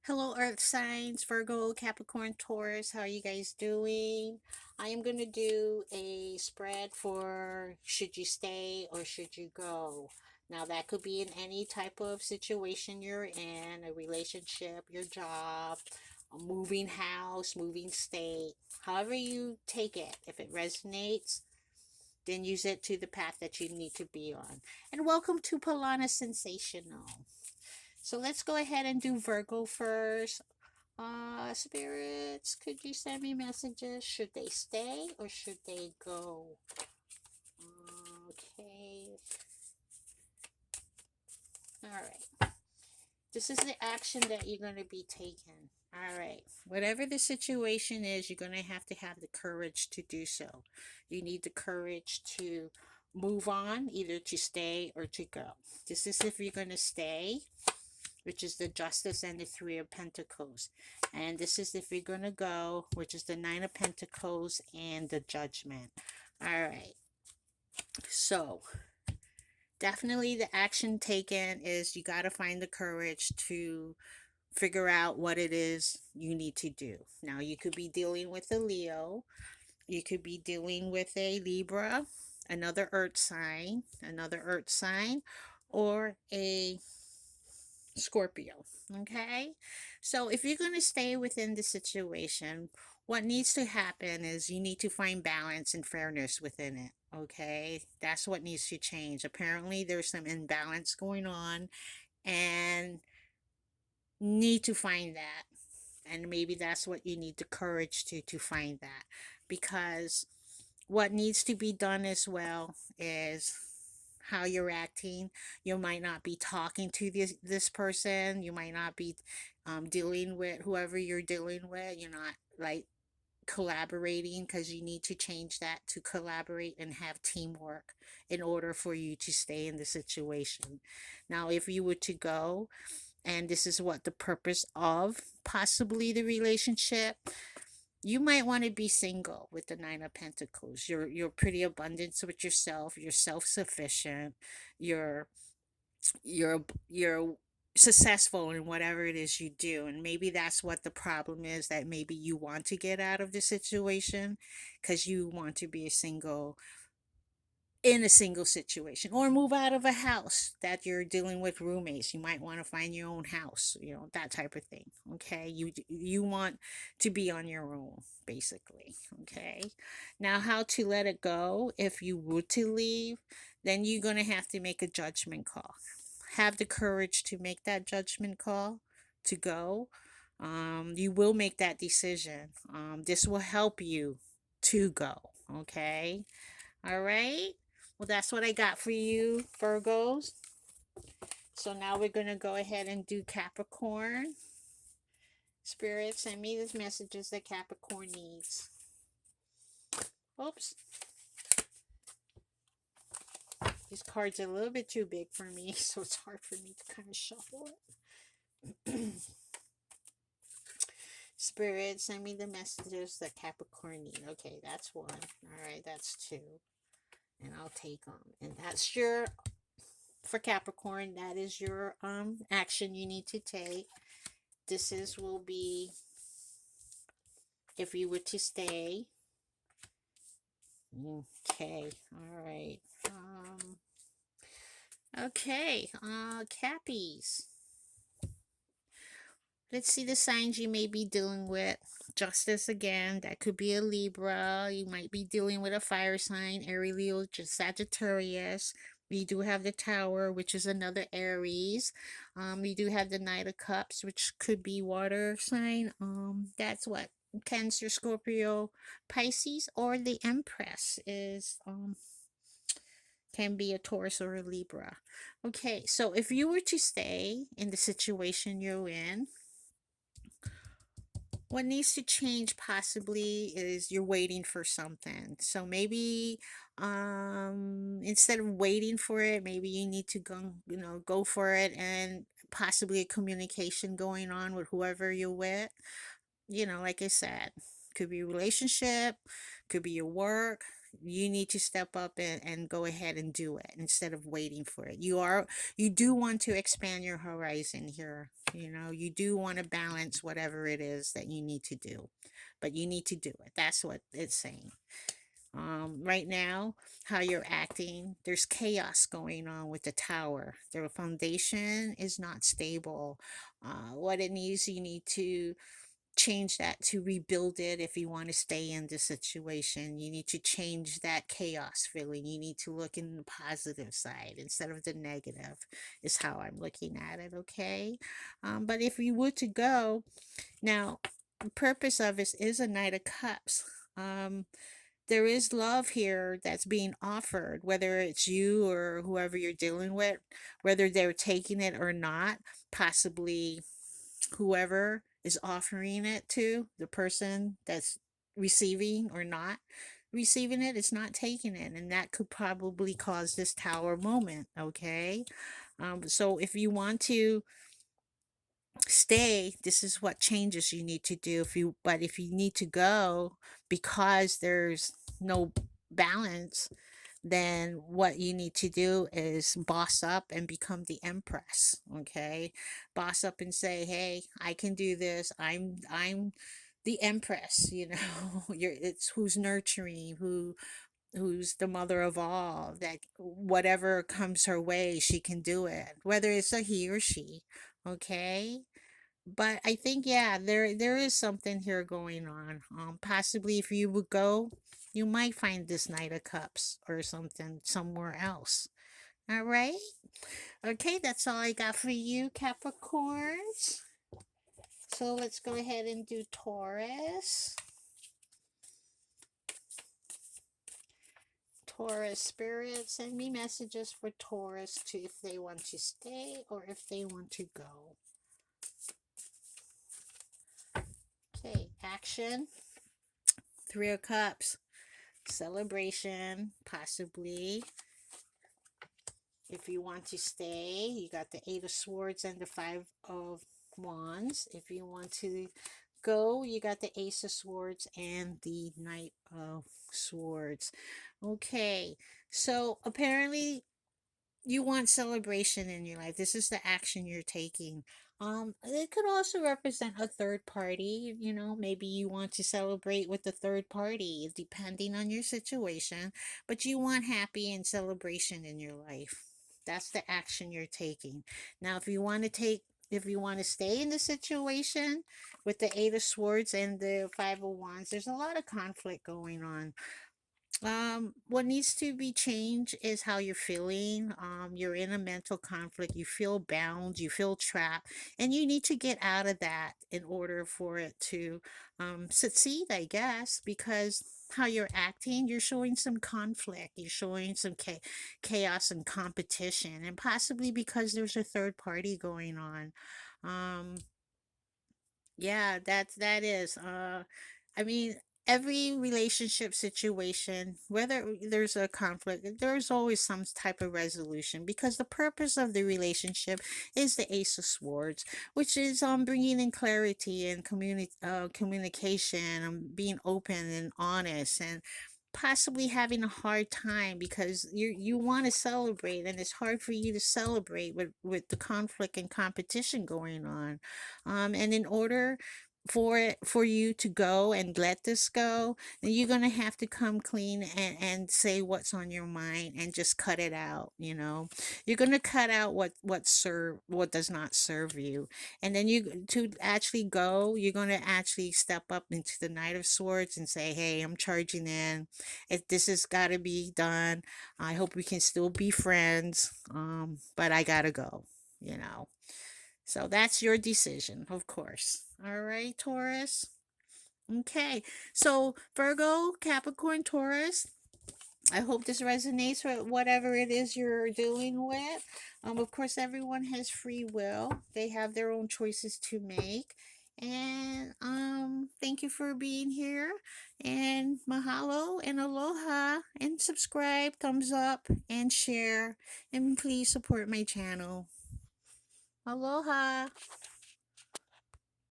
Hello, Earth signs, Virgo, Capricorn, Taurus. How are you guys doing? I am going to do a spread for should you stay or should you go. Now, that could be in any type of situation you're in, a relationship, your job, a moving house, moving state, however you take it. If it resonates, then use it to the path that you need to be on. And welcome to Polana Sensational. So let's go ahead and do Virgo first. Spirits, could you send me messages? Should they stay or should they go? Okay. All right. This is the action that you're going to be taking. All right. Whatever the situation is, you're going to have the courage to do so. You need the courage to move on, either to stay or to go. This is if you're going to stay, which is the Justice and the Three of Pentacles. And this is if you're going to go, which is the Nine of Pentacles and the Judgment. All right. So, definitely the action taken is you got to find the courage to figure out what it is you need to do. Now, you could be dealing with a Leo, you could be dealing with a Libra, another earth sign, or a Scorpio. Okay. So if you're going to stay within the situation, what needs to happen is you need to find balance and fairness within it. Okay. That's what needs to change. Apparently, there's some imbalance going on and need to find that. And maybe that's what you need the courage to find that. Because what needs to be done as well is how you're acting. You might not be talking to this person. You might not be dealing with whoever you're dealing with. You're not like collaborating because you need to change that to collaborate and have teamwork in order for you to stay in the situation. Now, if you were to go, and this is what the purpose of possibly the relationship, you might want to be single with the Nine of Pentacles. You're pretty abundant with yourself. You're self sufficient. You're you're successful in whatever it is you do, and maybe that's what the problem is. That maybe you want to get out of the situation because you want to be a single in a single situation, or move out of a house that you're dealing with roommates. You might want to find your own house, that type of thing. Okay, you want to be on your own, basically. Okay, now how to let it go. If you were to leave, then you're going to have to make a judgment call. Have the courage to make that judgment call to go. You will make that decision. This will help you to go. Okay, all right. Well, that's what I got for you, Virgos. So now we're going to go ahead and do Capricorn. Spirit, send me these messages that Capricorn needs. Oops. These cards are a little bit too big for me, so it's hard for me to kind of shuffle it. Spirit, send me the messages that Capricorn need. Okay, that's one. All right, that's two. And I'll take them. And that's your, for Capricorn, that is your action you need to take. This is will be if you were to stay. Okay, all right. Okay, Cappies. Let's see the signs you may be dealing with. Justice again, that could be a Libra. You might be dealing with a fire sign, Aries, Leo, Sagittarius. We do have the Tower, which is another Aries. We do have the Knight of Cups, which could be water sign. That's what Cancer, Scorpio, Pisces, or the Empress is can be a Taurus or a Libra. Okay, so if you were to stay in the situation you're in, what needs to change possibly is you're waiting for something. So maybe instead of waiting for it, maybe you need to go for it, and possibly a communication going on with whoever you're with. Like I said, could be a relationship, could be your work. You need to step up and go ahead and do it instead of waiting for it. You do want to expand your horizon here, You know, you do want to balance whatever it is that you need to do, but you need to do it. That's what it's saying. Right now, how you're acting, there's chaos going on with the tower. The foundation is not stable. What it needs, you need to change that to rebuild it. If you want to stay in the situation, you need to change that chaos feeling. You need to look in the positive side instead of the negative, is how I'm looking at it. Okay. But if you were to go now, the purpose of this is a Knight of Cups. There is love here that's being offered, whether it's you or whoever you're dealing with, whether they're taking it or not. Possibly whoever is offering it to, the person that's receiving or not receiving it, is not taking it, and that could probably cause this tower moment. Okay. So if you want to stay, this is what changes you need to do. If you need to go because there's no balance, then what you need to do is boss up and become the empress. Okay. Boss up and say, hey, I can do this. I'm the empress. You know, it's who's nurturing, who's the mother of all, that whatever comes her way, she can do it, whether it's a he or she. Okay. But I think, yeah, there is something here going on. Possibly if you would go, you might find this Knight of Cups or something somewhere else. All right. Okay, that's all I got for you, Capricorns. So let's go ahead and do Taurus. Taurus spirit, send me messages for Taurus to if they want to stay or if they want to go. Okay, action. Three of Cups. Celebration, possibly. If you want to stay, you got the Eight of Swords and the Five of Wands. If you want to go, you got the Ace of Swords and the Knight of Swords. Okay, so apparently you want celebration in your life. This is the action you're taking. It could also represent a third party. You know, maybe you want to celebrate with the third party, depending on your situation, but you want happy and celebration in your life. That's the action you're taking. Now, if you want to stay in the situation with the Eight of Swords and the Five of Wands, there's a lot of conflict going on. What needs to be changed is how you're feeling. You're in a mental conflict, you feel bound, you feel trapped, and you need to get out of that in order for it to succeed, I guess, because how you're acting, you're showing some conflict, you're showing some chaos and competition, and possibly because there's a third party going on. Um, yeah, that is. I mean, every relationship situation, whether there's a conflict, there's always some type of resolution because the purpose of the relationship is the Ace of Swords, which is bringing in clarity and communication, being open and honest, and possibly having a hard time because you want to celebrate and it's hard for you to celebrate with the conflict and competition going on, and in order for you to go and let this go, then you're gonna have to come clean and say what's on your mind and just cut it out. You know, you're gonna cut out what does not serve you, and then you to actually go, you're gonna actually step up into the Knight of Swords and say, hey, I'm charging in. If this has got to be done, I hope we can still be friends. But I gotta go. You know. So that's your decision, of course. All right, Taurus. Okay. So Virgo, Capricorn, Taurus. I hope this resonates with whatever it is you're dealing with. Of course, everyone has free will. They have their own choices to make. And thank you for being here. And mahalo and aloha. And subscribe, thumbs up, and share. And please support my channel. Aloha.